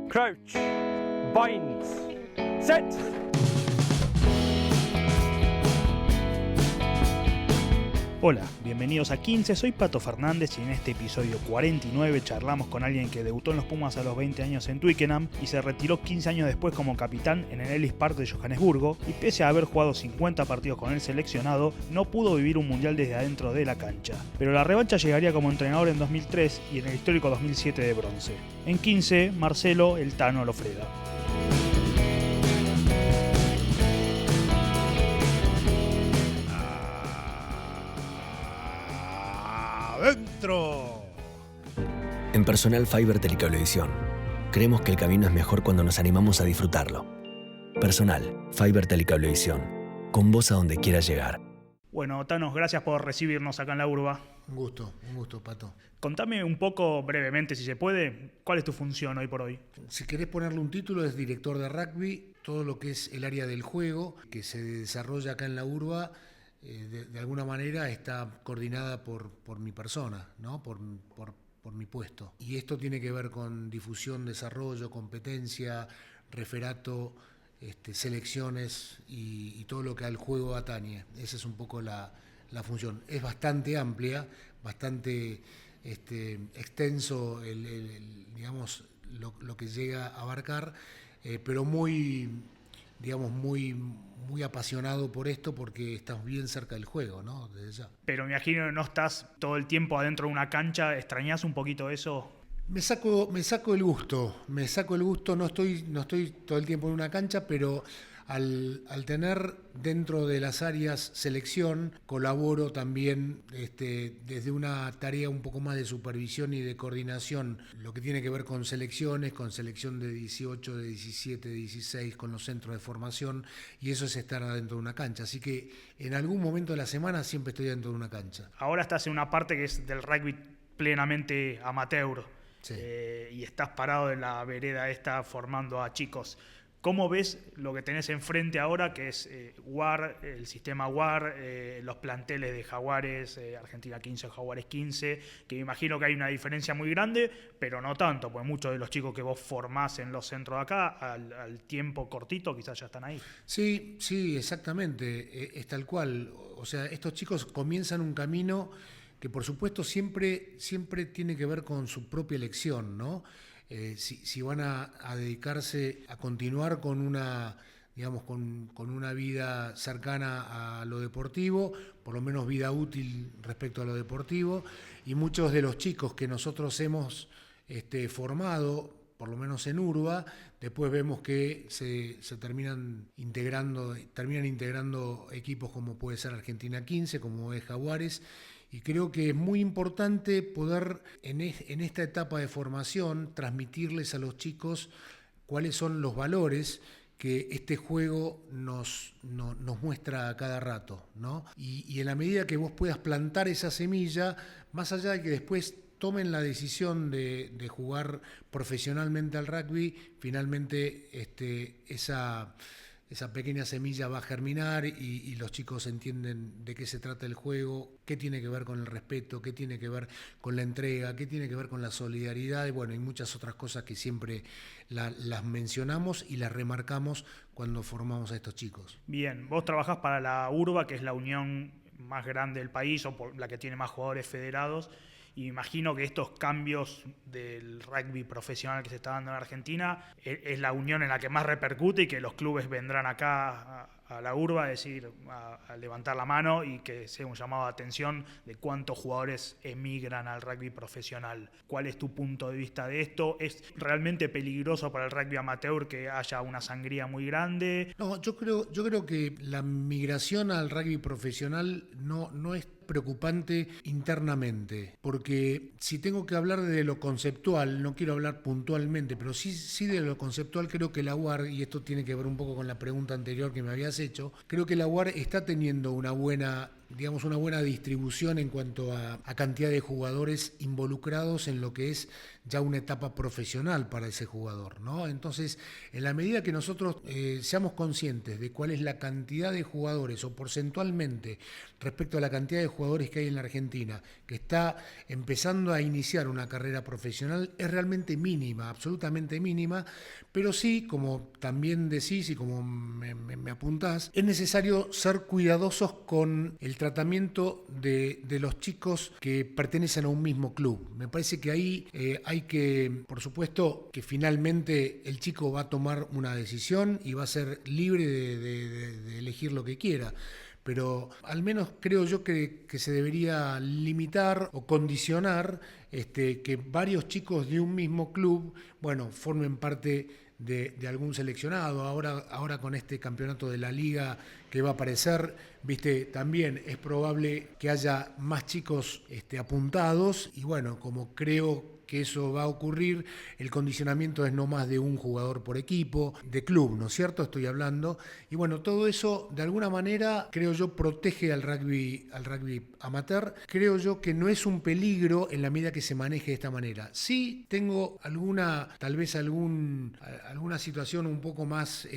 Crouch. Bind. Set. Hola, bienvenidos a 15, soy Pato Fernández y en este episodio 49 charlamos con alguien que debutó en los Pumas a los 20 años en Twickenham y se retiró 15 años después como capitán en el Ellis Park de Johannesburgo y pese a haber jugado 50 partidos con el seleccionado, no pudo vivir un mundial desde adentro de la cancha. Pero la revancha llegaría como entrenador en 2003 y en el histórico 2007 de bronce. En 15, Marcelo El Tano Lofreda. ¡Adentro! En Personal Fiber Telecablevisión, creemos que el camino es mejor cuando nos animamos a disfrutarlo. Personal Fiber Telecablevisión, con vos a donde quieras llegar. Bueno, Thanos, gracias por recibirnos acá en la urba. Un gusto, Pato. Contame un poco, brevemente, si se puede, ¿cuál es tu función hoy por hoy? Si querés ponerle un título, es director de rugby, todo lo que es el área del juego, que se desarrolla acá en la urba, de alguna manera está coordinada por mi persona, ¿no? Por mi puesto. Y esto tiene que ver con difusión, desarrollo, competencia, referato, selecciones y todo lo que al juego atañe. Esa es un poco la función. Es bastante amplia, bastante extenso digamos, lo que llega a abarcar, pero muy apasionado por esto porque estás bien cerca del juego, ¿no? Desde ya. Pero me imagino que no estás todo el tiempo adentro de una cancha, ¿extrañás un poquito eso? Me saco el gusto, no estoy todo el tiempo en una cancha, pero al tener dentro de las áreas selección, colaboro también desde una tarea un poco más de supervisión y de coordinación, lo que tiene que ver con selecciones, con selección de 18, de 17, de 16, con los centros de formación, y eso es estar adentro de una cancha. Así que en algún momento de la semana siempre estoy dentro de una cancha. Ahora estás en una parte que es del rugby plenamente amateur. Sí. Y estás parado en la vereda esta formando a chicos. ¿Cómo ves lo que tenés enfrente ahora, que es WAR, el sistema WAR, los planteles de Jaguares, Argentina 15 o Jaguares 15, que me imagino que hay una diferencia muy grande, pero no tanto, pues muchos de los chicos que vos formás en los centros de acá, al tiempo cortito quizás ya están ahí. Sí, exactamente, es tal cual. O sea, estos chicos comienzan un camino que por supuesto siempre tiene que ver con su propia elección, ¿no? Si van a dedicarse a continuar con una, digamos, con una vida cercana a lo deportivo, por lo menos vida útil respecto a lo deportivo, y muchos de los chicos que nosotros hemos formado, por lo menos en Urba, después vemos que se terminan integrando equipos como puede ser Argentina 15, como es Jaguares, y creo que es muy importante poder en esta etapa de formación transmitirles a los chicos cuáles son los valores que este juego nos muestra a cada rato, ¿no? Y en la medida que vos puedas plantar esa semilla, más allá de que después tomen la decisión de jugar profesionalmente al rugby, finalmente esa pequeña semilla va a germinar y los chicos entienden de qué se trata el juego, qué tiene que ver con el respeto, qué tiene que ver con la entrega, qué tiene que ver con la solidaridad y bueno, hay muchas otras cosas que siempre las mencionamos y las remarcamos cuando formamos a estos chicos. Bien, vos trabajás para la URBA, que es la unión más grande del país o por la que tiene más jugadores federados. Y imagino que estos cambios del rugby profesional que se está dando en Argentina es la unión en la que más repercute y que los clubes vendrán acá a la urba, es decir, a levantar la mano y que sea un llamado de atención de cuántos jugadores emigran al rugby profesional. ¿Cuál es tu punto de vista de esto? ¿Es realmente peligroso para el rugby amateur que haya una sangría muy grande? No, yo creo que la migración al rugby profesional no es preocupante internamente, porque si tengo que hablar de lo conceptual, no quiero hablar puntualmente, pero sí de lo conceptual, creo que la UAR, y esto tiene que ver un poco con la pregunta anterior que me habías hecho, creo que la UAR está teniendo una buena digamos, una buena distribución en cuanto a cantidad de jugadores involucrados en lo que es ya una etapa profesional para ese jugador, ¿no? Entonces, en la medida que nosotros seamos conscientes de cuál es la cantidad de jugadores o porcentualmente respecto a la cantidad de jugadores que hay en la Argentina que está empezando a iniciar una carrera profesional, es realmente mínima, absolutamente mínima, pero sí, como también decís y como me apuntás, es necesario ser cuidadosos con el tratamiento de los chicos que pertenecen a un mismo club. Me parece que ahí hay que, por supuesto, que finalmente el chico va a tomar una decisión y va a ser libre de elegir lo que quiera. Pero al menos creo yo que se debería limitar o condicionar que varios chicos de un mismo club, bueno, formen parte de algún seleccionado. Ahora con este campeonato de la Liga que va a aparecer, viste, también es probable que haya más chicos apuntados y bueno, como creo que eso va a ocurrir, el condicionamiento es no más de un jugador por equipo, de club, ¿no es cierto? Estoy hablando. Y bueno, todo eso de alguna manera, creo yo, protege al rugby amateur. Creo yo que no es un peligro en la medida que se maneje de esta manera. Sí tengo tal vez alguna situación un poco más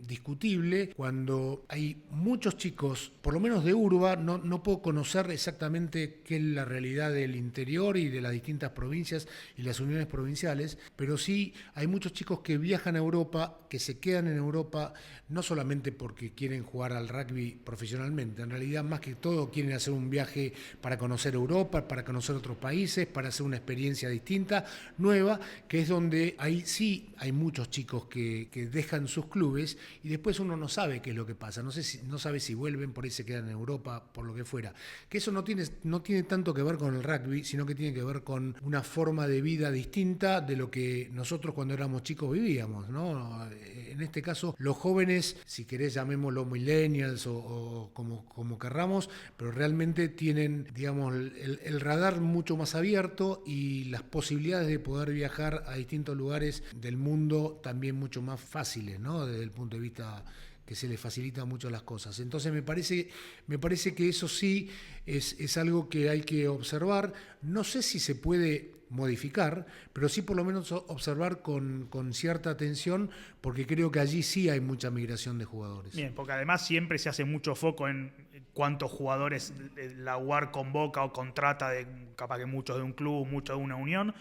discutible cuando hay muchos chicos, por lo menos de Urba, no puedo conocer exactamente qué es la realidad del interior y de las distintas provincias y las uniones provinciales, pero sí hay muchos chicos que viajan a Europa, que se quedan en Europa, no solamente porque quieren jugar al rugby profesionalmente, en realidad más que todo quieren hacer un viaje para conocer Europa, para conocer otros países, para hacer una experiencia distinta, nueva, que es donde ahí sí hay muchos chicos que dejan sus clubes y después uno no sabe qué es lo que pasa, no sabe si vuelven, por ahí se quedan en Europa, por lo que fuera. Que eso no tiene tanto que ver con el rugby, sino que tiene que ver con una forma de vida distinta de lo que nosotros cuando éramos chicos vivíamos, ¿no? En este caso, los jóvenes, si querés llamémoslo millennials o como querramos, pero realmente tienen, digamos, el radar mucho más abierto y las posibilidades de poder viajar a distintos lugares del mundo también mucho más fáciles, ¿no? Desde el punto de vista que se les facilita mucho las cosas. Entonces me parece que eso sí es algo que hay que observar. No sé si se puede modificar, pero sí por lo menos observar con cierta atención, porque creo que allí sí hay mucha migración de jugadores. Bien, porque además siempre se hace mucho foco en cuántos jugadores la UAR convoca o contrata, capaz que muchos de un club, muchos de una unión,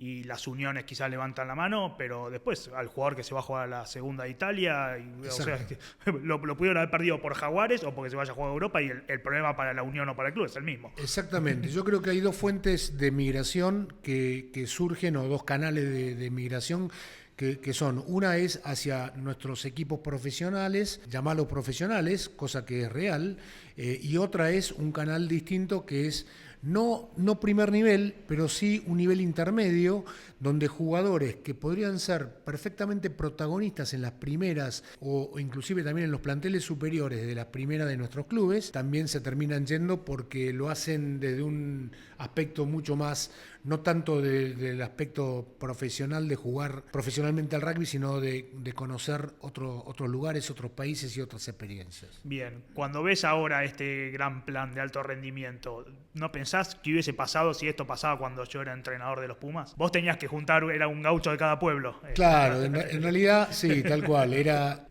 y las uniones quizás levantan la mano, pero después al jugador que se va a jugar a la segunda de Italia, o sea, lo pudieron haber perdido por Jaguares o porque se vaya a jugar a Europa y el problema para la unión o para el club es el mismo. Exactamente, yo creo que hay dos fuentes de migración que surgen, o dos canales de migración que son, una es hacia nuestros equipos profesionales, llamarlos profesionales, cosa que es real, y otra es un canal distinto que es no primer nivel, pero sí un nivel intermedio, donde jugadores que podrían ser perfectamente protagonistas en las primeras o inclusive también en los planteles superiores de las primeras de nuestros clubes, también se terminan yendo porque lo hacen desde un aspecto mucho más, no tanto del aspecto profesional de jugar profesionalmente al rugby, sino de conocer otros lugares, otros países y otras experiencias. Bien, cuando ves ahora este gran plan de alto rendimiento, ¿no pensás que hubiese pasado si esto pasaba cuando yo era entrenador de los Pumas? Vos tenías que juntar, era un gaucho de cada pueblo. Claro, en realidad sí, tal cual, era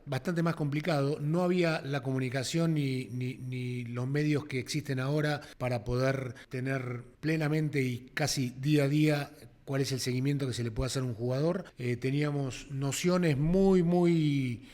bastante más complicado. No había la comunicación ni los medios que existen ahora para poder tener plenamente y casi día a día cuál es el seguimiento que se le puede hacer a un jugador. Teníamos nociones muy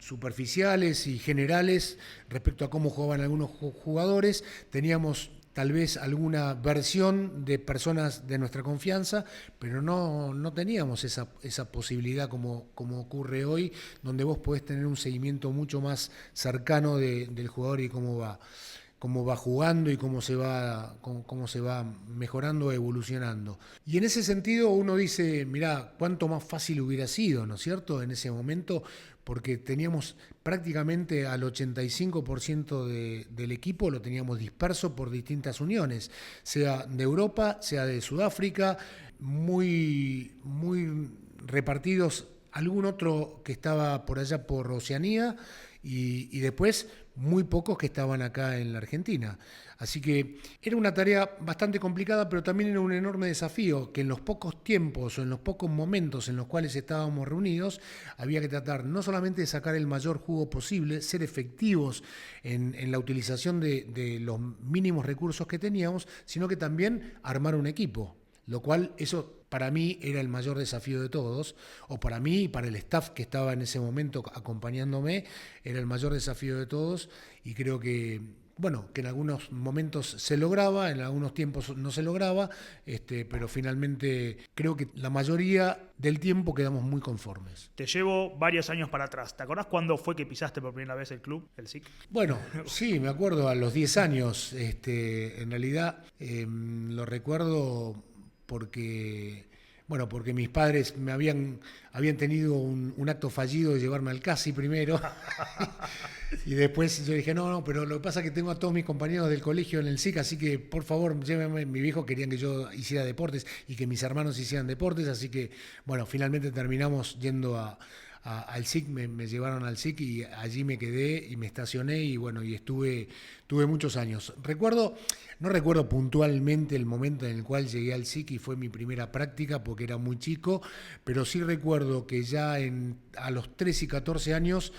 superficiales y generales respecto a cómo jugaban algunos jugadores. Teníamos tal vez alguna versión de personas de nuestra confianza, pero no teníamos esa posibilidad como ocurre hoy, donde vos podés tener un seguimiento mucho más cercano del jugador y cómo va jugando y cómo se va mejorando, evolucionando. Y en ese sentido uno dice, mirá, cuánto más fácil hubiera sido, ¿no es cierto?, en ese momento, porque teníamos prácticamente al 85% del equipo lo teníamos disperso por distintas uniones, sea de Europa, sea de Sudáfrica, muy repartidos, algún otro que estaba por allá por Oceanía, y después muy pocos que estaban acá en la Argentina. Así que era una tarea bastante complicada, pero también era un enorme desafío que en los pocos tiempos o en los pocos momentos en los cuales estábamos reunidos había que tratar no solamente de sacar el mayor jugo posible, ser efectivos en la utilización de los mínimos recursos que teníamos, sino que también armar un equipo, lo cual eso para mí era el mayor desafío de todos, o para mí y para el staff que estaba en ese momento acompañándome, era el mayor desafío de todos, y creo que, bueno, que en algunos momentos se lograba, en algunos tiempos no se lograba, pero finalmente creo que la mayoría del tiempo quedamos muy conformes. Te llevo varios años para atrás. ¿Te acordás cuándo fue que pisaste por primera vez el club, el SIC? Bueno, sí, me acuerdo a los 10 años. En realidad lo recuerdo porque mis padres habían tenido un acto fallido de llevarme al CASI primero. Y después yo dije, no, pero lo que pasa es que tengo a todos mis compañeros del colegio en el SIC, así que por favor llévenme. Mi viejo querían que yo hiciera deportes y que mis hermanos hicieran deportes, así que bueno, finalmente terminamos yendo al SIC, me llevaron al SIC y allí me quedé y me estacioné y bueno, y tuve muchos años. No recuerdo puntualmente el momento en el cual llegué al SIC y fue mi primera práctica porque era muy chico, pero sí recuerdo que ya a los 13 y 14 años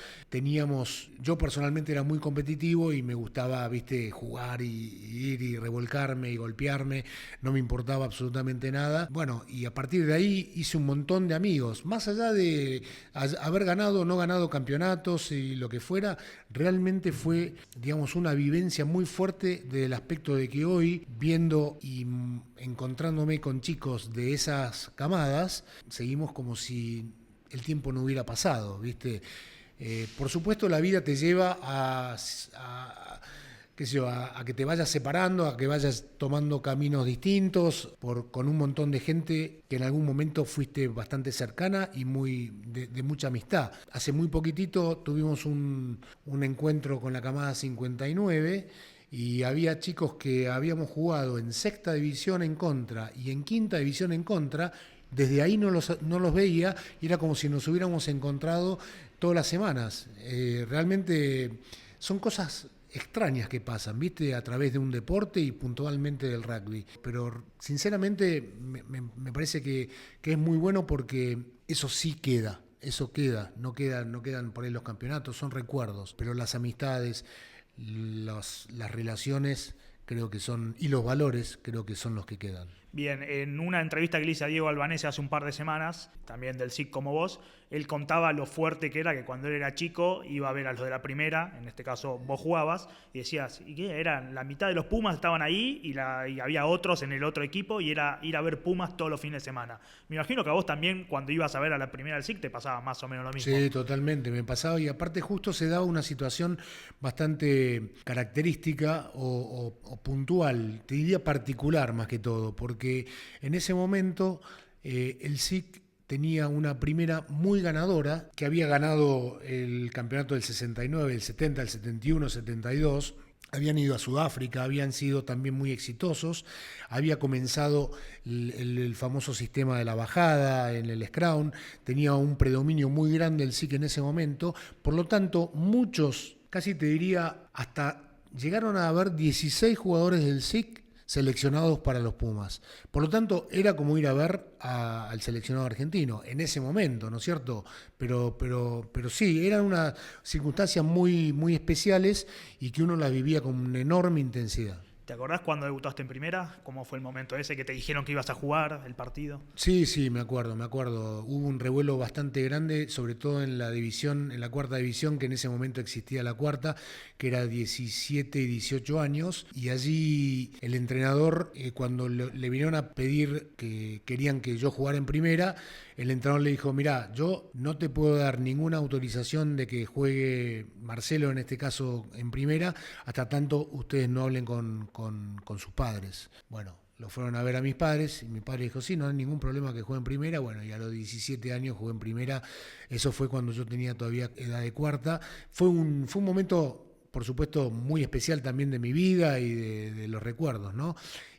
yo personalmente era muy competitivo y me gustaba, jugar y ir y revolcarme y golpearme, no me importaba absolutamente nada. Bueno, y a partir de ahí hice un montón de amigos, más allá de haber ganado o no ganado campeonatos y lo que fuera, realmente fue, digamos, una vivencia muy fuerte del aspecto de que hoy, viendo y encontrándome con chicos de esas camadas, seguimos como si el tiempo no hubiera pasado, ¿viste? Por supuesto, la vida te lleva a que te vayas separando, a que vayas tomando caminos distintos, con un montón de gente que en algún momento fuiste bastante cercana y de mucha amistad. Hace muy poquitito tuvimos un encuentro con la camada 59 y había chicos que habíamos jugado en sexta división en contra y en quinta división en contra. Desde ahí no los veía y era como si nos hubiéramos encontrado todas las semanas. Realmente son cosas extrañas que pasan, ¿viste? A través de un deporte y puntualmente del rugby. Pero sinceramente me parece que es muy bueno porque eso sí queda. Eso queda, no quedan por ahí los campeonatos, son recuerdos, pero las amistades, las relaciones creo que son, y los valores creo que son los que quedan. Bien, en una entrevista que le hice a Diego Albanese hace un par de semanas, también del SIC como vos, él contaba lo fuerte que era que cuando él era chico iba a ver a los de la primera, en este caso vos jugabas, y decías, ¿y qué? Eran la mitad de los Pumas estaban ahí y había otros en el otro equipo y era ir a ver Pumas todos los fines de semana. Me imagino que a vos también cuando ibas a ver a la primera del SIC te pasaba más o menos lo mismo. Sí, totalmente, me pasaba y aparte justo se daba una situación bastante característica o puntual, te diría particular más que todo, porque en ese momento el SIC tenía una primera muy ganadora, que había ganado el campeonato del 69, el 70, el 71, 72, habían ido a Sudáfrica, habían sido también muy exitosos, había comenzado el famoso sistema de la bajada en el Scrum, tenía un predominio muy grande el SIC en ese momento, por lo tanto muchos, casi te diría hasta llegaron a haber 16 jugadores del SIC seleccionados para los Pumas. Por lo tanto, era como ir a ver al seleccionado argentino en ese momento, ¿no es cierto? Pero sí, eran unas circunstancias muy, muy especiales y que uno las vivía con una enorme intensidad. ¿Te acordás cuando debutaste en primera? ¿Cómo fue el momento ese que te dijeron que ibas a jugar el partido? Sí, me acuerdo. Hubo un revuelo bastante grande, sobre todo en la cuarta división, que en ese momento existía la cuarta, que era 17 y 18 años, y allí el entrenador, cuando le vinieron a pedir que querían que yo jugara en primera, el entrenador le dijo, mirá, yo no te puedo dar ninguna autorización de que juegue Marcelo, en este caso, en primera, hasta tanto ustedes no hablen con sus padres. Bueno, lo fueron a ver a mis padres y mi padre dijo, sí, no hay ningún problema que juegue en primera. Bueno, y a los 17 años jugué en primera. Eso fue cuando yo tenía todavía edad de cuarta. Fue un momento, por supuesto, muy especial también de mi vida y de los recuerdos, ¿no?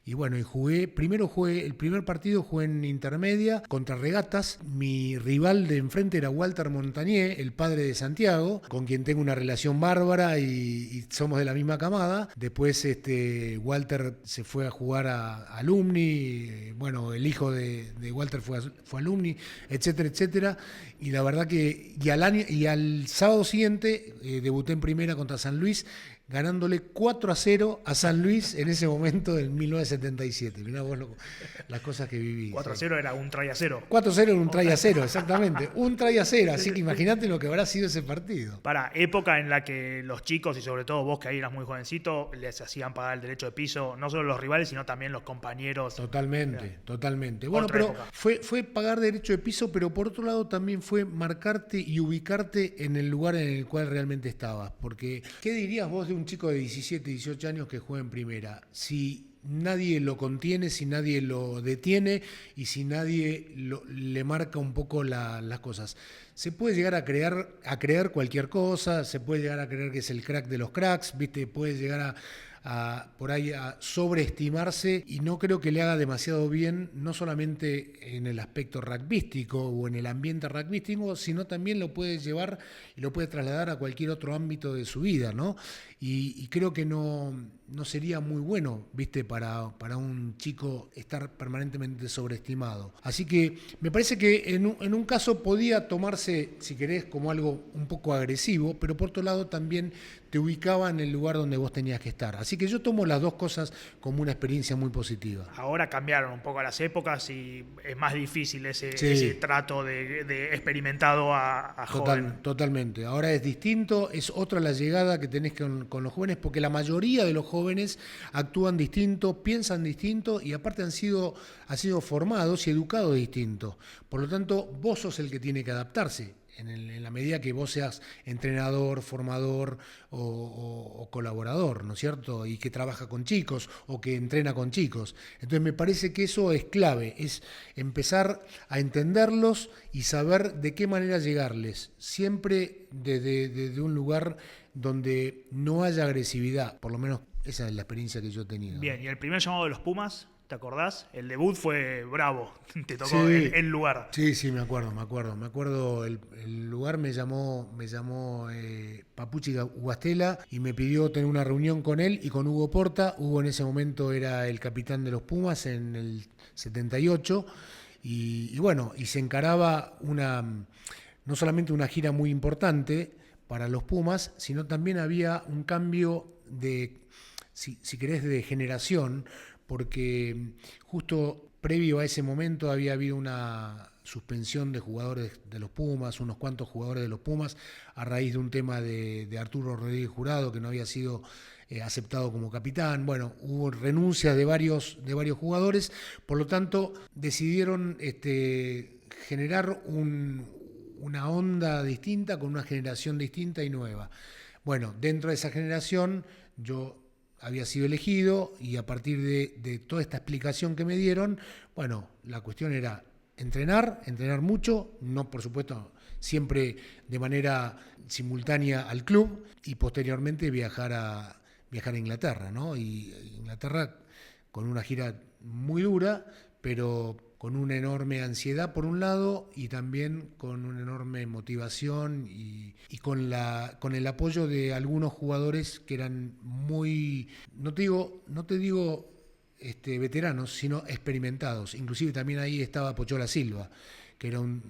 Y bueno, el primer partido jugué en intermedia contra Regatas. Mi rival de enfrente era Walter Montagnier, el padre de Santiago, con quien tengo una relación bárbara y somos de la misma camada. Después Walter se fue a jugar a Alumni, bueno, el hijo de Walter fue a Alumni, etcétera, etcétera. Y la verdad que al sábado siguiente debuté en primera contra San Luis, ganándole 4-0 a San Luis en ese momento del 1977. Mirá vos las cosas que viví. 4-0 era un try a 0. 4-0 era un try a 0, exactamente. Un try a 0, así que imagínate lo que habrá sido ese partido. Para época en la que los chicos, y sobre todo vos que ahí eras muy jovencito, les hacían pagar el derecho de piso, no solo los rivales, sino también los compañeros. Totalmente. Bueno, pero fue pagar derecho de piso, pero por otro lado también fue marcarte y ubicarte en el lugar en el cual realmente estabas. Porque, ¿qué dirías vos de un chico de 17, 18 años que juega en primera? Si nadie lo contiene, si nadie lo detiene y si nadie le marca un poco las cosas. Se puede llegar a creer cualquier cosa, se puede llegar a creer que es el crack de los cracks, ¿viste? Puede llegar por ahí a sobreestimarse, y no creo que le haga demasiado bien, no solamente en el aspecto rugbyístico o en el ambiente rugbyístico, sino también lo puede llevar y lo puede trasladar a cualquier otro ámbito de su vida, ¿no? Y creo que no sería muy bueno, ¿viste? Para un chico estar permanentemente sobreestimado. Así que me parece que en un caso podía tomarse, si querés, como algo un poco agresivo, pero por otro lado también te ubicaba en el lugar donde vos tenías que estar. Así que yo tomo las dos cosas como una experiencia muy positiva. Ahora cambiaron un poco las épocas y es más difícil ese trato de experimentado a joven. Totalmente. Ahora es distinto, es otra la llegada que tenés con los jóvenes, porque la mayoría de los jóvenes actúan distinto, piensan distinto y aparte han sido formados y educados distinto. Por lo tanto, vos sos el que tiene que adaptarse. En la medida que vos seas entrenador, formador o colaborador, ¿no es cierto? Y que trabaja con chicos o que entrena con chicos. Entonces me parece que eso es clave, es empezar a entenderlos y saber de qué manera llegarles, siempre desde un lugar donde no haya agresividad, por lo menos esa es la experiencia que yo he tenido. Bien, ¿y el primer llamado de los Pumas? ¿Te acordás? El debut fue bravo, te tocó el lugar. Sí, me acuerdo. El lugar me llamó Papuchi Guastela y me pidió tener una reunión con él y con Hugo Porta. Hugo en ese momento era el capitán de los Pumas en el 78 y bueno, y se encaraba no solamente una gira muy importante para los Pumas, sino también había un cambio si querés, de generación, porque justo previo a ese momento había habido una suspensión de jugadores de los Pumas, unos cuantos jugadores de los Pumas, a raíz de un tema de Arturo Rodríguez Jurado, que no había sido aceptado como capitán. Bueno, hubo renuncias de varios jugadores, por lo tanto decidieron generar una onda distinta, con una generación distinta y nueva. Bueno, dentro de esa generación yo había sido elegido y a partir de toda esta explicación que me dieron, bueno, la cuestión era entrenar mucho, no por supuesto siempre de manera simultánea al club, y posteriormente viajar a Inglaterra, ¿no? Y Inglaterra con una gira muy dura, pero con una enorme ansiedad por un lado y también con una enorme motivación y con el apoyo de algunos jugadores que eran muy, no te digo veteranos, sino experimentados. Inclusive también ahí estaba Pochola Silva, que era un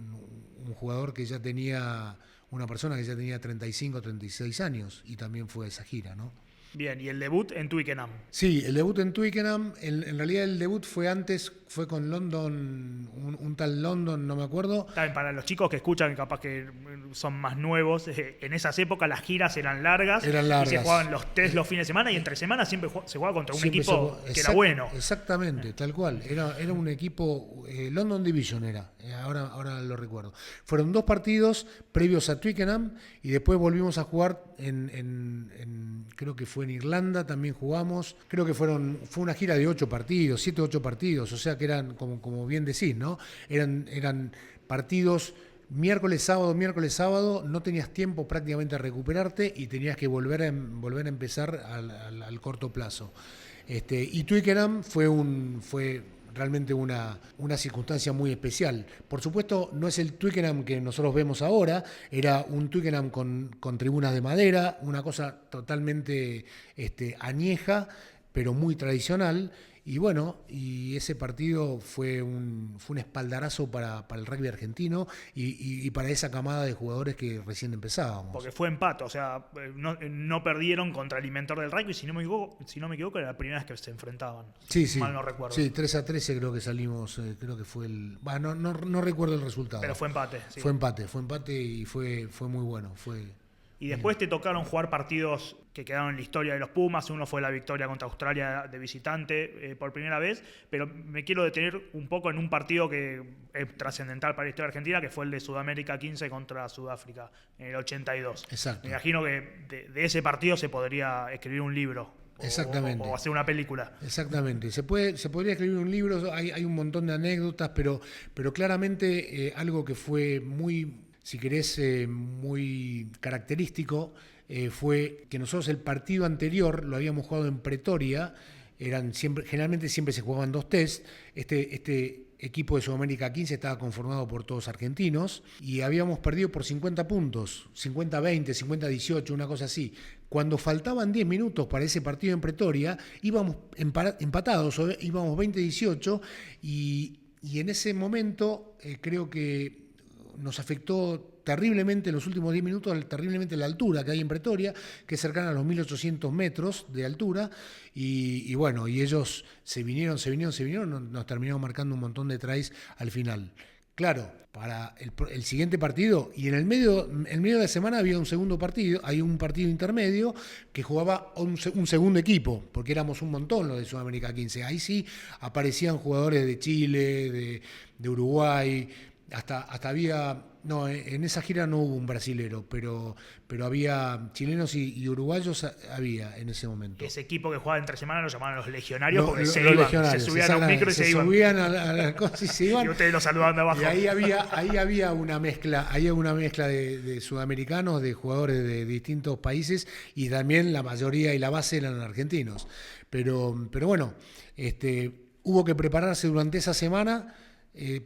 jugador que ya tenía, una persona que ya tenía 35, 36 años y también fue a esa gira, ¿no? Bien, ¿y el debut en Twickenham? Sí, el debut en Twickenham, en realidad el debut fue con London, un tal London, no me acuerdo. También para los chicos que escuchan, capaz que son más nuevos, en esas épocas las giras eran largas. Y se jugaban los test los fines de semana y entre semanas siempre se jugaba contra un equipo que era bueno. Exactamente, tal cual. Era un equipo, London Division era, ahora lo recuerdo. Fueron 2 partidos previos a Twickenham y después volvimos a jugar creo que fue en Irlanda, también jugamos. Creo que fue una gira de 8 partidos, 7 o 8 partidos, o sea que eran, como bien decís, ¿no? Eran partidos miércoles, sábado, no tenías tiempo prácticamente a recuperarte y tenías que volver a empezar al corto plazo. Y Twickenham fue realmente una circunstancia muy especial. Por supuesto, no es el Twickenham que nosotros vemos ahora, era un Twickenham con tribunas de madera, una cosa totalmente añeja, pero muy tradicional. Y bueno, y ese partido fue un espaldarazo para el rugby argentino y para esa camada de jugadores que recién empezábamos. Porque fue empate, o sea, no perdieron contra el inventor del rugby, si no me equivoco, era la primera vez que se enfrentaban. Sí, mal no recuerdo. Sí, 3-13 creo que salimos, creo que fue el... No recuerdo el resultado. Pero fue empate. Sí. Fue empate y fue muy bueno. Y después te tocaron jugar partidos que quedaron en la historia de los Pumas. Uno fue la victoria contra Australia de visitante por primera vez, pero me quiero detener un poco en un partido que es trascendental para la historia argentina, que fue el de Sudamérica 15 contra Sudáfrica en el 82. Exacto. Me imagino que de ese partido se podría escribir un libro. Exactamente. O hacer una película. Exactamente. Se podría escribir un libro, hay un montón de anécdotas, pero claramente algo que fue muy, si querés, muy característico, fue que nosotros el partido anterior lo habíamos jugado en Pretoria, generalmente siempre se jugaban 2 test, este equipo de Sudamérica 15 estaba conformado por todos argentinos y habíamos perdido por 50 puntos, 50-20, 50-18, una cosa así. Cuando faltaban 10 minutos para ese partido en Pretoria, íbamos empatados, íbamos 20-18 y en ese momento creo que nos afectó terriblemente en los últimos 10 minutos, terriblemente la altura que hay en Pretoria, que es cercana a los 1800 metros de altura, y bueno, y ellos se vinieron, nos terminaron marcando un montón de tries al final. Claro, para el siguiente partido, y en el medio de la semana había un segundo partido, hay un partido intermedio que jugaba un segundo equipo, porque éramos un montón los de Sudamérica 15. Ahí sí aparecían jugadores de Chile, de Uruguay, hasta había... No, en esa gira no hubo un brasilero, pero había chilenos y uruguayos había en ese momento. Ese equipo que jugaba entre semanas lo llamaban los legionarios porque se subían a un micro y se iban. Se subían a las cosas y se iban. Y ustedes los saludaban de abajo. Y ahí había una mezcla, de sudamericanos, de jugadores de distintos países, y también la mayoría y la base eran argentinos. Pero bueno, hubo que prepararse durante esa semana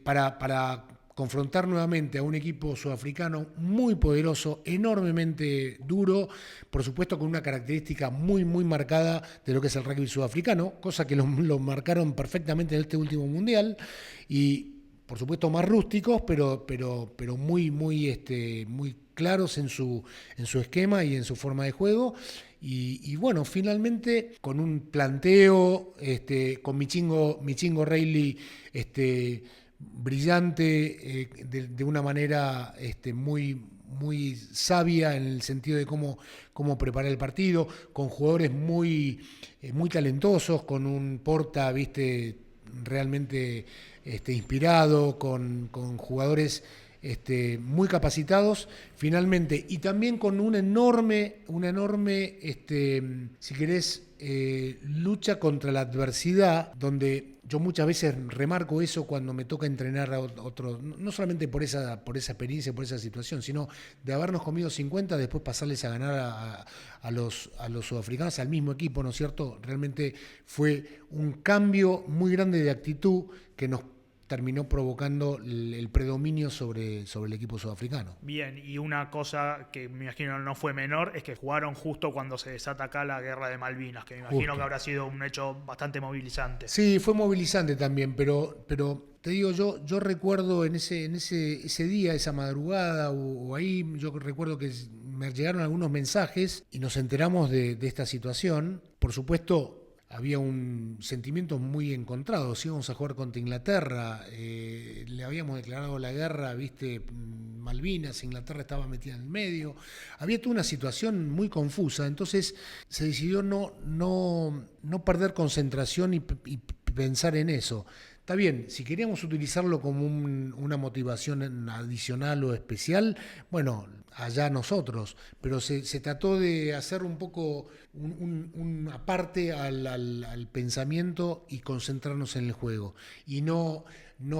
para confrontar nuevamente a un equipo sudafricano muy poderoso, enormemente duro, por supuesto con una característica muy, muy marcada de lo que es el rugby sudafricano, cosa que lo marcaron perfectamente en este último mundial, y por supuesto más rústicos, pero muy, muy, muy claros en su esquema y en su forma de juego. Y bueno, finalmente con un planteo, con Michingo Reilly, brillante, de una manera muy, muy sabia en el sentido de cómo preparar el partido, con jugadores muy, muy talentosos, con un Porta, realmente inspirado, con jugadores muy capacitados, finalmente, y también con una enorme, si querés, lucha contra la adversidad, donde yo muchas veces remarco eso cuando me toca entrenar a otros, no solamente por esa experiencia, por esa situación, sino de habernos comido 50, después pasarles a ganar a los sudafricanos, al mismo equipo, ¿no es cierto? Realmente fue un cambio muy grande de actitud que nos terminó provocando el predominio sobre el equipo sudafricano. Bien, y una cosa que me imagino no fue menor es que jugaron justo cuando se desata acá la guerra de Malvinas, que me imagino que habrá sido un hecho bastante movilizante. Sí, fue movilizante también, pero te digo, yo recuerdo en ese día, esa madrugada o ahí, yo recuerdo que me llegaron algunos mensajes y nos enteramos de esta situación. Por supuesto, había un sentimiento muy encontrado. Si íbamos a jugar contra Inglaterra, le habíamos declarado la guerra, Malvinas, Inglaterra estaba metida en el medio. Había toda una situación muy confusa, entonces se decidió no perder concentración y pensar en eso. Está bien, si queríamos utilizarlo como una motivación adicional o especial, bueno, allá nosotros, pero se trató de hacer un poco una parte al pensamiento y concentrarnos en el juego y no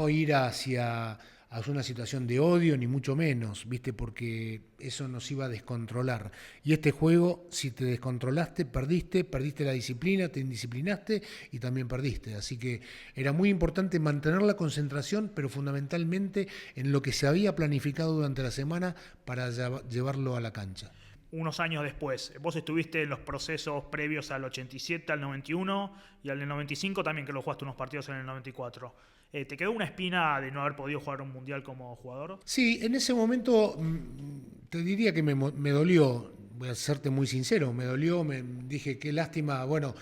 ir hacia una situación de odio, ni mucho menos, ¿viste? Porque eso nos iba a descontrolar. Y este juego, si te descontrolaste, perdiste la disciplina, te indisciplinaste y también perdiste. Así que era muy importante mantener la concentración, pero fundamentalmente en lo que se había planificado durante la semana para llevarlo a la cancha. Unos años después, vos estuviste en los procesos previos al 87, al 91 y al del 95 también, que lo jugaste unos partidos en el 94. ¿Te quedó una espina de no haber podido jugar un mundial como jugador? Sí, en ese momento te diría que me dolió, voy a serte muy sincero, me dolió, dije qué lástima, bueno,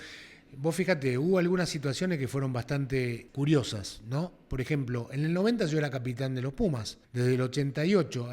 vos fíjate, hubo algunas situaciones que fueron bastante curiosas, ¿no? Por ejemplo, en el 90 yo era capitán de los Pumas, desde el 88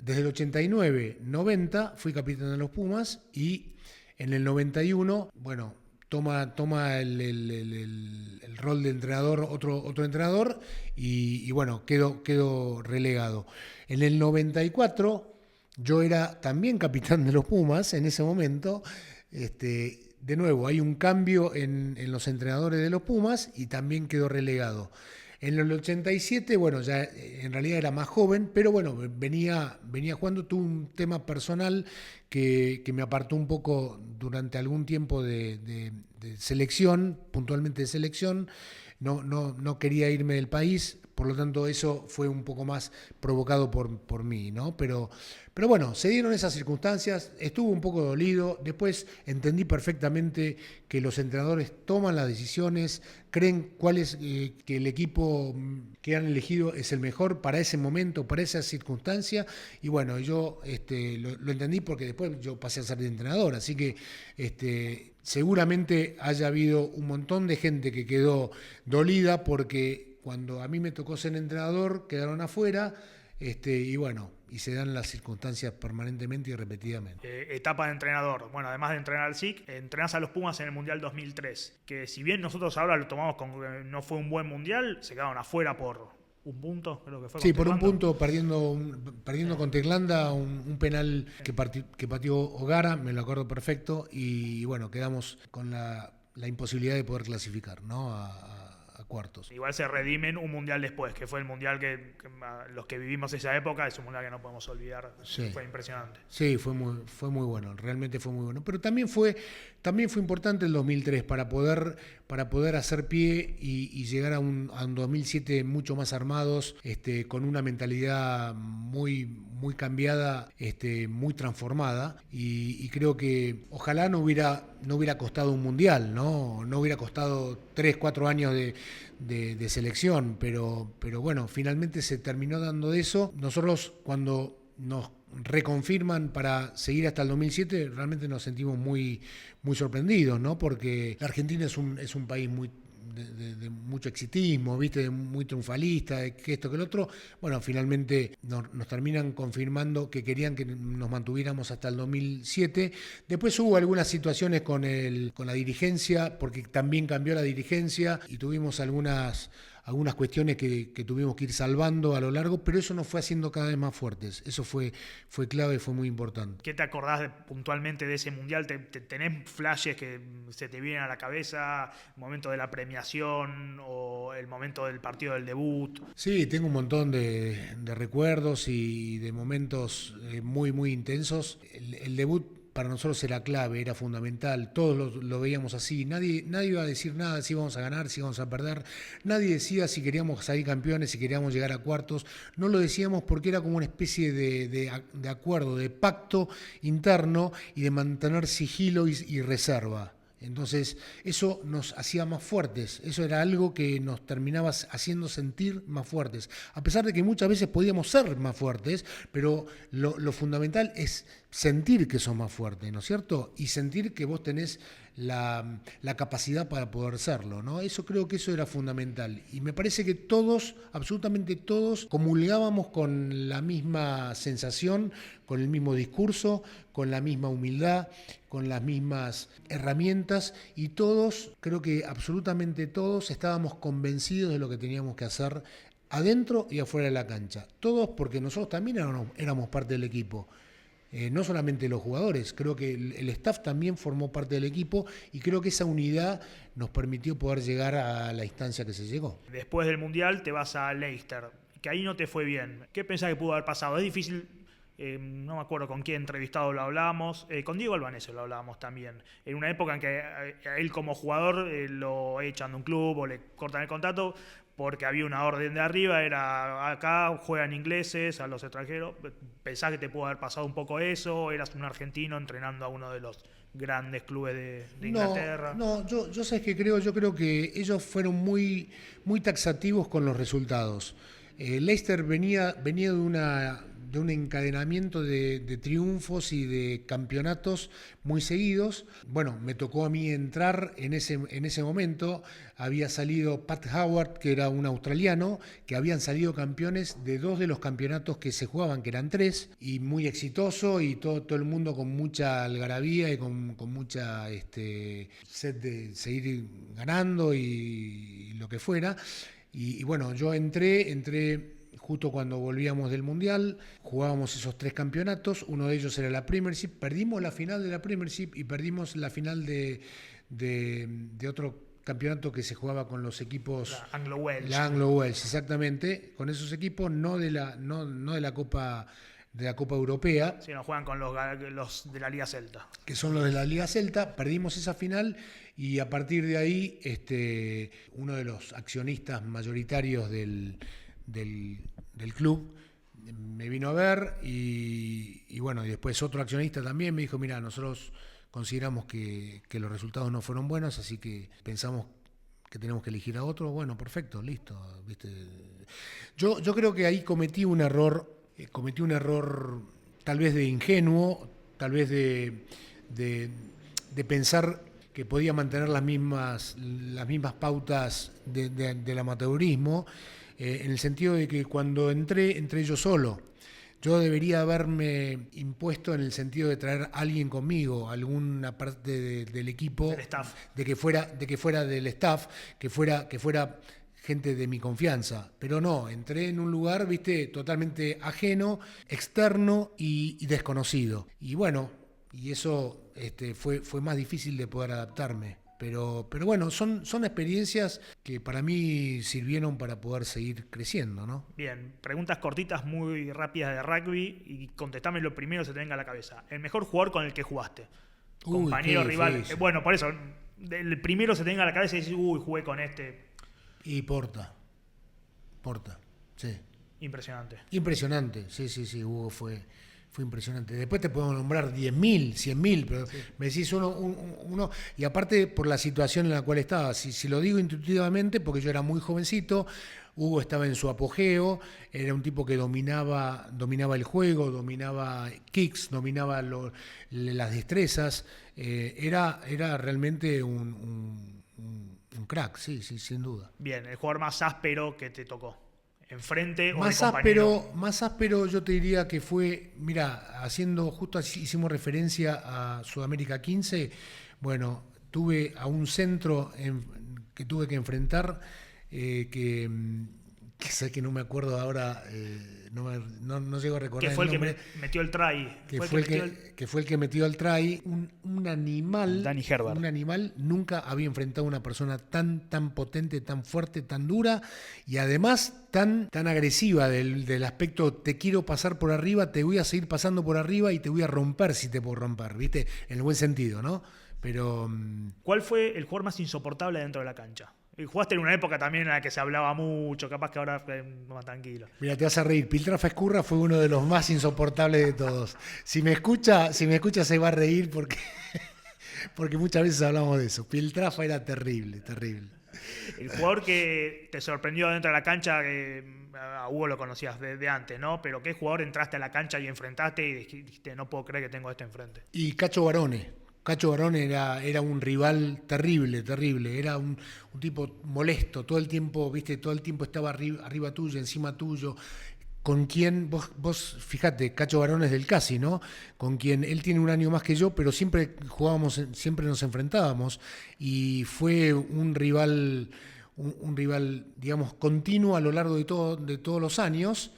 desde el 89, 90 fui capitán de los Pumas y en el 91, bueno, toma el rol de entrenador otro entrenador y bueno, quedo relegado. En el 94 yo era también capitán de los Pumas en ese momento. De nuevo, hay un cambio en los entrenadores de los Pumas y también quedó relegado. En el 87, bueno, ya en realidad era más joven, pero bueno, venía jugando, tuve un tema personal que me apartó un poco durante algún tiempo de selección, puntualmente de selección. No quería irme del país, por lo tanto eso fue un poco más provocado por mí, ¿no? Pero bueno, se dieron esas circunstancias, estuve un poco dolido, después entendí perfectamente que los entrenadores toman las decisiones, creen que el equipo que han elegido es el mejor para ese momento, para esa circunstancia, y bueno, yo lo entendí porque después yo pasé a ser entrenador, así que seguramente haya habido un montón de gente que quedó dolida porque cuando a mí me tocó ser entrenador quedaron afuera, y bueno, y se dan las circunstancias permanentemente y repetidamente. Etapa de entrenador. Bueno, además de entrenar al SIC, entrenás a los Pumas en el Mundial 2003, que si bien nosotros ahora lo tomamos como que no fue un buen Mundial, se quedaron afuera por un punto, creo que fue. Sí, por un punto, perdiendo contra Irlanda, un penal que pateó O'Gara, me lo acuerdo perfecto, y bueno, quedamos con la imposibilidad de poder clasificar, ¿no? a cuartos. Igual se redimen un mundial después, que fue el mundial que los que vivimos esa época, es un mundial que no podemos olvidar. Sí. Fue impresionante. Sí, fue muy bueno, realmente fue muy bueno. Pero también fue importante el 2003 para poder hacer pie y llegar a un 2007 mucho más armados, con una mentalidad muy, muy cambiada, muy transformada, y creo que ojalá no hubiera costado un mundial, no hubiera costado 3-4 años de selección, pero bueno, finalmente se terminó dando de eso. Nosotros cuando nos reconfirman para seguir hasta el 2007, realmente nos sentimos muy, muy sorprendidos, ¿no? Porque la Argentina es un país muy de mucho exitismo, ¿viste? Muy triunfalista, de que esto, que el otro. Bueno, finalmente nos terminan confirmando que querían que nos mantuviéramos hasta el 2007. Después hubo algunas situaciones con la dirigencia, porque también cambió la dirigencia y tuvimos algunas cuestiones que tuvimos que ir salvando a lo largo, pero eso nos fue haciendo cada vez más fuertes. Eso fue clave, fue muy importante. ¿Qué te acordás puntualmente de ese mundial? ¿Tenés flashes que se te vienen a la cabeza? ¿El momento de la premiación o el momento del partido del debut? Sí, tengo un montón de recuerdos y de momentos muy, muy intensos. El debut para nosotros era clave, era fundamental, todos lo veíamos así, nadie iba a decir nada si íbamos a ganar, si íbamos a perder, nadie decía si queríamos salir campeones, si queríamos llegar a cuartos, no lo decíamos porque era como una especie de acuerdo, de pacto interno y de mantener sigilo y reserva. Entonces eso nos hacía más fuertes, eso era algo que nos terminaba haciendo sentir más fuertes, a pesar de que muchas veces podíamos ser más fuertes, pero lo fundamental es sentir que sos más fuerte, ¿no es cierto? Y sentir que vos tenés la capacidad para poder serlo, ¿no? Creo que eso era fundamental. Y me parece que todos, absolutamente todos, comulgábamos con la misma sensación, con el mismo discurso, con la misma humildad, con las mismas herramientas, y todos, creo que absolutamente todos, estábamos convencidos de lo que teníamos que hacer adentro y afuera de la cancha. Todos, porque nosotros también éramos parte del equipo. No solamente los jugadores, creo que el staff también formó parte del equipo y creo que esa unidad nos permitió poder llegar a la instancia que se llegó. Después del Mundial te vas a Leicester. que ahí no te fue bien. ¿Qué pensás que pudo haber pasado? Es difícil, no me acuerdo con qué entrevistado lo hablábamos, con Diego Albanese lo hablábamos también, en una época en que a él como jugador lo echan de un club o le cortan el contrato porque había una orden de arriba, era acá juegan ingleses a los extranjeros. ¿Pensás que te pudo haber pasado un poco eso? ¿Eras un argentino entrenando a uno de los grandes clubes de Inglaterra? No, yo sabes que yo creo que ellos fueron muy taxativos con los resultados. Leicester venía de un encadenamiento de triunfos y de campeonatos muy seguidos. Bueno, me tocó a mí entrar en ese momento. Había salido Pat Howard, que era un australiano, que habían salido campeones de 2 de los campeonatos que se jugaban, que eran 3, y muy exitoso, y todo el mundo con mucha algarabía y con mucha sed de seguir ganando y lo que fuera. Y bueno, yo entré justo cuando volvíamos del Mundial, jugábamos esos 3 campeonatos, uno de ellos era la Premiership, perdimos la final de la Premiership y perdimos la final de otro campeonato que se jugaba con los equipos... La Anglo-Welsh. La Anglo-Welsh, exactamente, con esos equipos, no de la Copa Europea. Sí, nos juegan con los de la Liga Celta. Que son los de la Liga Celta, perdimos esa final y a partir de ahí uno de los accionistas mayoritarios del club me vino a ver y bueno, y después otro accionista también me dijo, mira, nosotros consideramos que los resultados no fueron buenos, así que pensamos que tenemos que elegir a otro. Bueno, perfecto, listo, ¿viste? Yo creo que ahí cometí un error tal vez de ingenuo, tal vez de pensar que podía mantener las mismas pautas del amateurismo, en el sentido de que cuando entré yo solo. Yo debería haberme impuesto en el sentido de traer a alguien conmigo, alguna parte del equipo, del staff. de que fuera del staff, que fuera gente de mi confianza. Pero no, entré en un lugar, viste, totalmente ajeno, externo y desconocido. Y bueno, y eso fue más difícil de poder adaptarme. Pero bueno, son experiencias que para mí sirvieron para poder seguir creciendo, ¿no? Bien, preguntas cortitas muy rápidas de rugby y contestame lo primero que se te venga a la cabeza. El mejor jugador con el que jugaste. Compañero, rival. Bueno, por eso, el primero se te venga a la cabeza y dices, jugué con este. Y Porta, sí. Impresionante. Sí, Hugo fue impresionante. Después te podemos nombrar 10.000, 100.000, pero sí. Me decís uno, y aparte por la situación en la cual estaba, si lo digo intuitivamente, porque yo era muy jovencito, Hugo estaba en su apogeo, era un tipo que dominaba el juego, dominaba kicks, dominaba las destrezas, era realmente un crack, sí, sin duda. Bien, el jugador más áspero que te tocó. ¿Enfrente o más de compañero? Más áspero yo te diría que fue, mira, justo así hicimos referencia a Sudamérica 15, bueno, tuve a un centro que tuve que enfrentar, que sé que no me acuerdo ahora, no llego a recordar. Que fue el nombre, que metió el try. Que fue el que metió el try. Un animal. Danny Herbert. Un animal. Nunca había enfrentado a una persona tan potente, tan fuerte, tan dura y además tan agresiva del aspecto te quiero pasar por arriba, te voy a seguir pasando por arriba y te voy a romper si te puedo romper, ¿viste? En el buen sentido, ¿no? Pero... ¿Cuál fue el jugador más insoportable dentro de la cancha? Jugaste en una época también en la que se hablaba mucho, capaz que ahora más tranquilo. Mira, te vas a reír. Piltrafa Escurra fue uno de los más insoportables de todos. Si me escucha se va a reír porque muchas veces hablamos de eso. Piltrafa era terrible. El jugador que te sorprendió dentro de la cancha, a Hugo lo conocías de antes, ¿no? Pero ¿qué jugador entraste a la cancha y enfrentaste y dijiste, no puedo creer que tengo esto enfrente? Y Cacho Barone. Cacho Barone era un rival terrible, era un tipo molesto, todo el tiempo estaba arriba tuyo, encima tuyo, con quien, vos fíjate, Cacho Barone es del Casi, ¿no? Con quien él tiene un año más que yo, pero siempre siempre nos enfrentábamos, y fue un rival, digamos, continuo a lo largo de todos los años.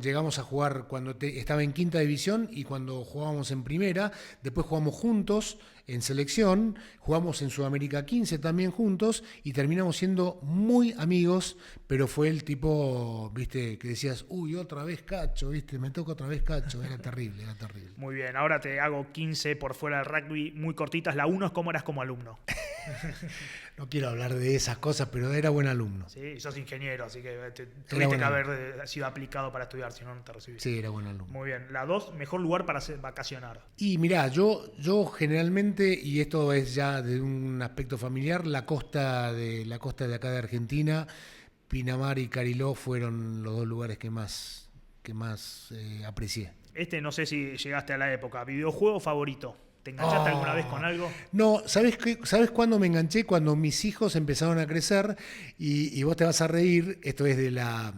Llegamos a jugar cuando estaba en quinta división y cuando jugábamos en primera, después jugamos juntos en selección, jugamos en Sudamérica 15 también juntos y terminamos siendo muy amigos, pero fue el tipo, viste, que decías, uy, otra vez Cacho, viste, me toca otra vez Cacho, era terrible, era terrible. Muy bien, ahora te hago 15 por fuera del rugby, muy cortitas. La 1 es cómo eras como alumno. No quiero hablar de esas cosas, pero era buen alumno. Sí, y sos ingeniero, así que tuviste que haber sido aplicado para estudiar, si no, no te recibiste. Sí, era buen alumno. Muy bien. La 2, mejor lugar para vacacionar. Y mirá, yo generalmente, y esto es ya de un aspecto familiar, la costa de acá de Argentina, Pinamar y Cariló fueron los dos lugares que más aprecié. No sé si llegaste a la época. ¿Videojuego favorito? ¿Te enganchaste alguna vez con algo? No, ¿sabés cuándo me enganché? Cuando mis hijos empezaron a crecer y vos te vas a reír, esto es de la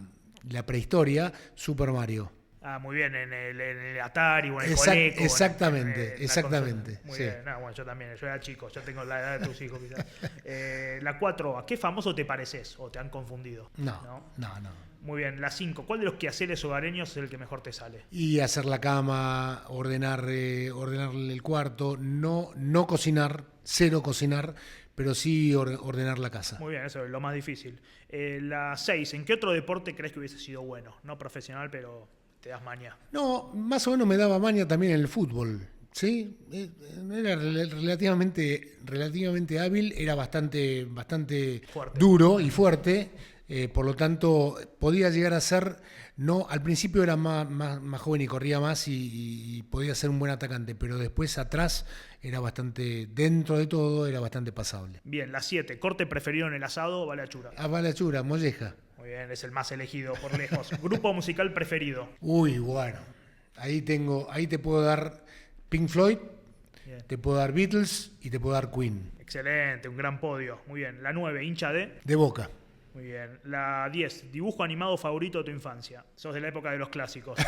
prehistoria, Super Mario. Ah, muy bien, en el Atari o en el Coleco. Exactamente, exactamente. Muy sí. bien, bueno, yo también, yo era chico, yo tengo la edad de tus hijos quizás. La 4, ¿a qué famoso te pareces o te han confundido? No. Muy bien, la 5, ¿cuál de los quehaceres hogareños es el que mejor te sale? Y hacer la cama, ordenar el cuarto, no cocinar, cero cocinar, pero sí ordenar la casa. Muy bien, eso es lo más difícil. La 6, ¿en qué otro deporte crees que hubiese sido bueno? No profesional, pero te das maña. No, más o menos me daba maña también en el fútbol. Sí, era relativamente hábil, era bastante Fuerte. duro y fuerte, por lo tanto podía llegar a ser, no, al principio era más joven y corría más y podía ser un buen atacante, pero después atrás era bastante, dentro de todo, era bastante pasable. Bien, la 7, ¿corte preferido en el asado o bala chura? A Balachura, molleja. Muy bien, es el más elegido por lejos. ¿Grupo musical preferido? Uy, bueno, ahí te puedo dar Pink Floyd, Bien. te puedo dar Beatles y te puedo dar Queen. Excelente, un gran podio. Muy bien. La 9, hincha de. De Boca. Muy bien. La 10, dibujo animado favorito de tu infancia. Sos de la época de los clásicos.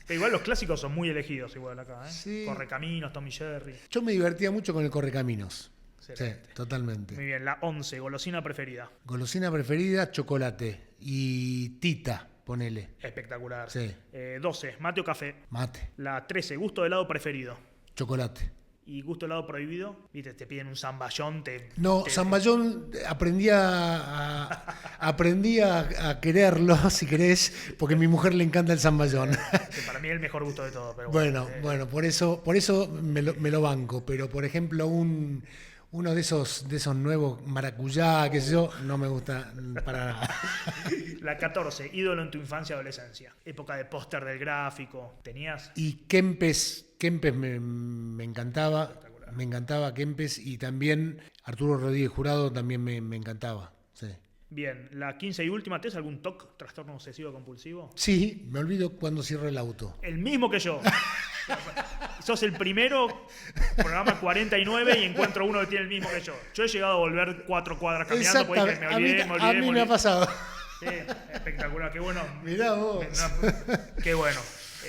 Pero igual los clásicos son muy elegidos igual acá, ¿eh? Sí. Correcaminos, Tom y Jerry. Yo me divertía mucho con el Correcaminos. Excelente. Sí, totalmente. Muy bien. La 11, golosina preferida. Golosina preferida, chocolate. Y tita, ponele. Espectacular. Sí. 12, mate o café. Mate. La 13, gusto de helado preferido. Chocolate. ¿Y gusto de helado prohibido? Viste, te piden un zamballón. Zamballón aprendí a quererlo, si querés, porque a mi mujer le encanta el zamballón. Que para mí es el mejor gusto de todo. Pero Bueno, por eso me lo banco. Pero, por ejemplo, uno de esos nuevos maracuyá, qué sé yo, no me gusta para nada. La 14, ídolo en tu infancia y adolescencia. Época de póster del gráfico. ¿Tenías? Y Kempes me encantaba. Me encantaba Kempes y también Arturo Rodríguez Jurado también me encantaba. Sí. Bien, la 15 y última, ¿tienes algún TOC, trastorno obsesivo compulsivo? Sí, me olvido cuando cierro el auto. El mismo que yo. Sos el primero, programa 49, y encuentro uno que tiene el mismo que yo. Yo he llegado a volver 4 cuadras caminando porque dije, A mí me ha pasado. Sí, espectacular, qué bueno. Mirá vos. Qué bueno.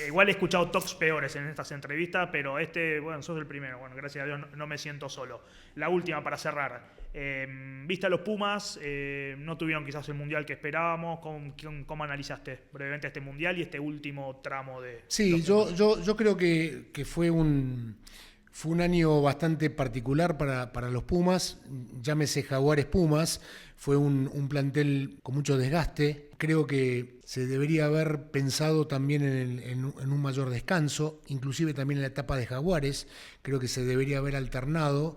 Igual he escuchado talks peores en estas entrevistas, pero bueno, sos el primero. Bueno, gracias a Dios no me siento solo. La última para cerrar. Viste a los Pumas, no tuvieron quizás el mundial que esperábamos. ¿Cómo analizaste brevemente este mundial y este último tramo de... Sí, yo creo que fue un año bastante particular para los Pumas, llámese Jaguares Pumas, fue un plantel con mucho desgaste. Creo que se debería haber pensado también en un mayor descanso, inclusive también en la etapa de Jaguares, creo que se debería haber alternado.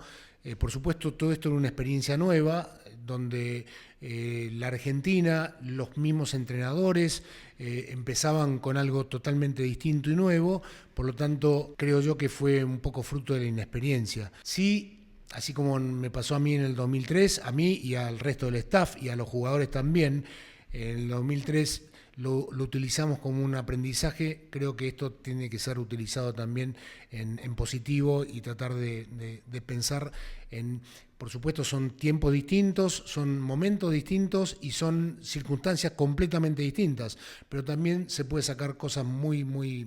Por supuesto, todo esto era una experiencia nueva, donde la Argentina, los mismos entrenadores, empezaban con algo totalmente distinto y nuevo, por lo tanto, creo yo que fue un poco fruto de la inexperiencia. Sí, así como me pasó a mí en el 2003, a mí y al resto del staff y a los jugadores también, en el 2003 lo utilizamos como un aprendizaje. Creo que esto tiene que ser utilizado también en positivo y tratar de pensar en, por supuesto, son tiempos distintos, son momentos distintos y son circunstancias completamente distintas, pero también se puede sacar cosas muy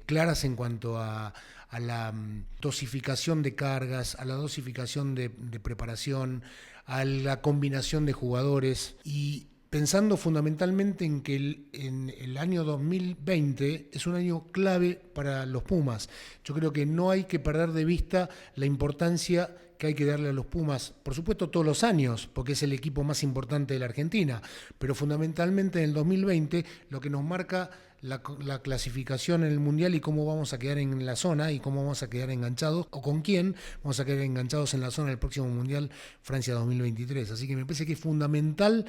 claras en cuanto a la dosificación de cargas, a la dosificación de preparación, a la combinación de jugadores. Y pensando fundamentalmente en que en el año 2020 es un año clave para los Pumas. Yo creo que no hay que perder de vista la importancia que hay que darle a los Pumas, por supuesto todos los años, porque es el equipo más importante de la Argentina, pero fundamentalmente en el 2020 lo que nos marca la clasificación en el Mundial y cómo vamos a quedar en la zona y cómo vamos a quedar enganchados, o con quién vamos a quedar enganchados en la zona del próximo Mundial Francia 2023. Así que me parece que es fundamental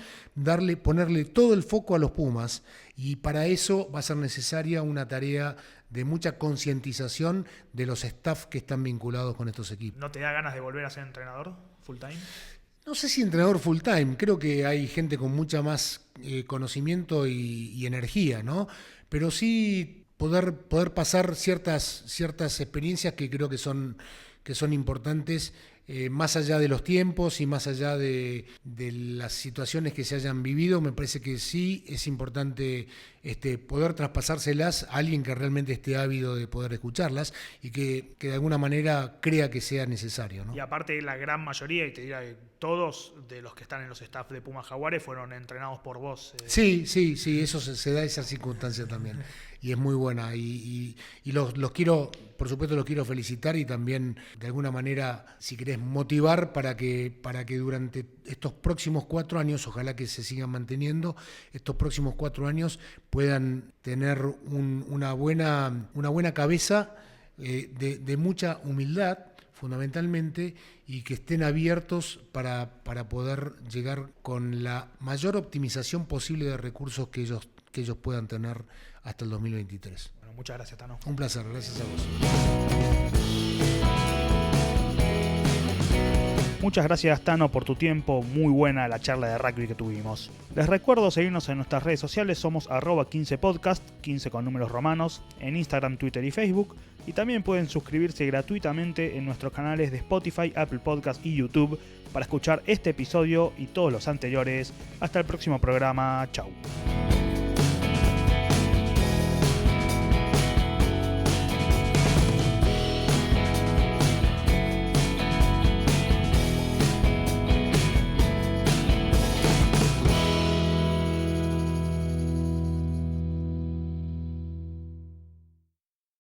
ponerle todo el foco a los Pumas, y para eso va a ser necesaria una tarea de mucha concientización de los staff que están vinculados con estos equipos. ¿No te da ganas de volver a ser entrenador full time? No sé si entrenador full time, creo que hay gente con mucha más conocimiento y energía, ¿no? Pero sí poder pasar ciertas experiencias que creo que son importantes, más allá de los tiempos y más allá de las situaciones que se hayan vivido. Me parece que sí es importante poder traspasárselas a alguien que realmente esté ávido de poder escucharlas y que de alguna manera crea que sea necesario, ¿no? Y aparte la gran mayoría, y te diría que todos de los que están en los staff de Pumas Jaguares fueron entrenados por vos. Sí, eso se da esa circunstancia también. Y es muy buena. Y los quiero, por supuesto, los quiero felicitar y también, de alguna manera, si querés, motivar para que durante estos próximos 4 años, ojalá que se sigan manteniendo, estos próximos 4 años puedan tener una buena cabeza de mucha humildad, fundamentalmente, y que estén abiertos para poder llegar con la mayor optimización posible de recursos que ellos puedan tener hasta el 2023. Bueno, muchas gracias, Tano. Un placer, gracias a vos. Muchas gracias, Tano, por tu tiempo. Muy buena la charla de rugby que tuvimos. Les recuerdo seguirnos en nuestras redes sociales. Somos @15podcast, 15 con números romanos, en Instagram, Twitter y Facebook. Y también pueden suscribirse gratuitamente en nuestros canales de Spotify, Apple Podcast y YouTube para escuchar este episodio y todos los anteriores. Hasta el próximo programa. Chau.